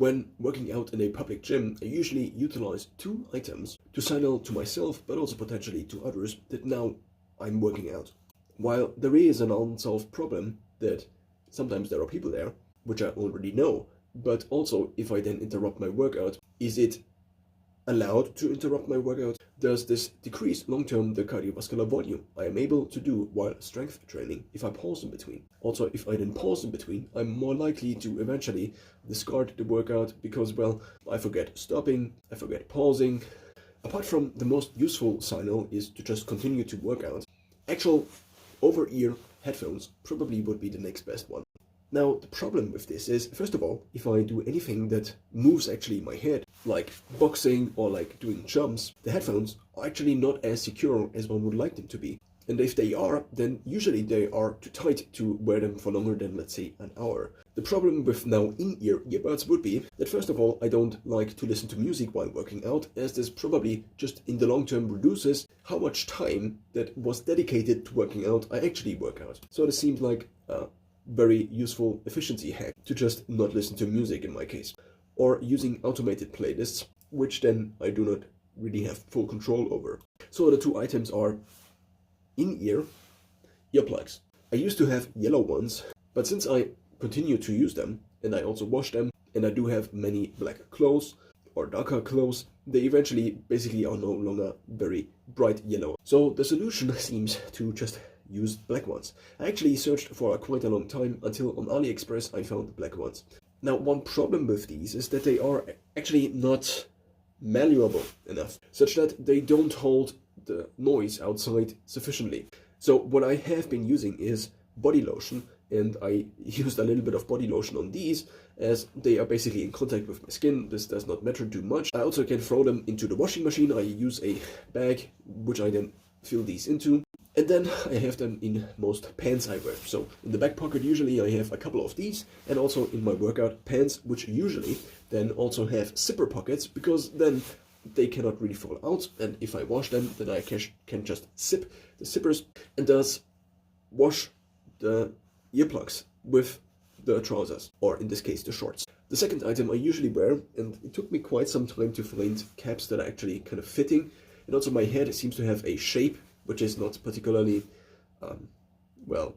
When working out in a public gym, I usually utilize two items to signal to myself, but also potentially to others, that now I'm working out. While there is an unsolved problem that sometimes there are people there, which I already know, but also if I then interrupt my workout, is it allowed to interrupt my workout? Does this decrease long-term the cardiovascular volume I am able to do while strength training if I pause in between? Also, if I then pause in between, I'm more likely to eventually discard the workout because, well, I forget stopping, I forget pausing. Apart from the most useful signal is to just continue to work out, actual over-ear headphones probably would be the next best one. Now, the problem with this is, first of all, if I do anything that moves actually my head, like boxing or like doing jumps, the headphones are actually not as secure as one would like them to be. And if they are, then usually they are too tight to wear them for longer than, let's say, an hour. The problem with now in-ear earbuds would be that, first of all, I don't like to listen to music while working out, as this probably just in the long term reduces how much time that was dedicated to working out I actually work out. So this seems like a very useful efficiency hack to just not listen to music in my case, or using automated playlists, which then I do not really have full control over. So the two items are in-ear earplugs. I used to have yellow ones, but since I continue to use them and I also wash them, and I do have many black clothes or darker clothes, they eventually basically are no longer very bright yellow. So the solution seems to just use black ones. I actually searched for quite a long time until on AliExpress I found the black ones. Now, one problem with these is that they are actually not malleable enough, such that they don't hold the noise outside sufficiently. So what I have been using is body lotion, and I used a little bit of body lotion on these as they are basically in contact with my skin. This does not matter too much. I also can throw them into the washing machine. I use a bag which I then fill these into. And then I have them in most pants I wear. So in the back pocket usually I have a couple of these, and also in my workout pants, which usually then also have zipper pockets, because then they cannot really fall out, and if I wash them then I can just zip the zippers and thus wash the earplugs with the trousers, or in this case the shorts. The second item I usually wear, and it took me quite some time to find caps that are actually kind of fitting, and also my head seems to have a shape which is not particularly, well,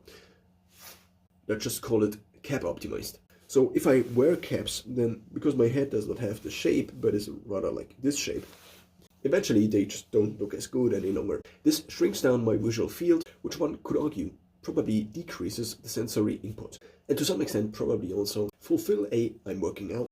let's just call it cap optimized. So if I wear caps, then because my head does not have the shape, but is rather like this shape, eventually they just don't look as good any longer. This shrinks down my visual field, which one could argue probably decreases the sensory input, and to some extent probably also fulfill a I'm working out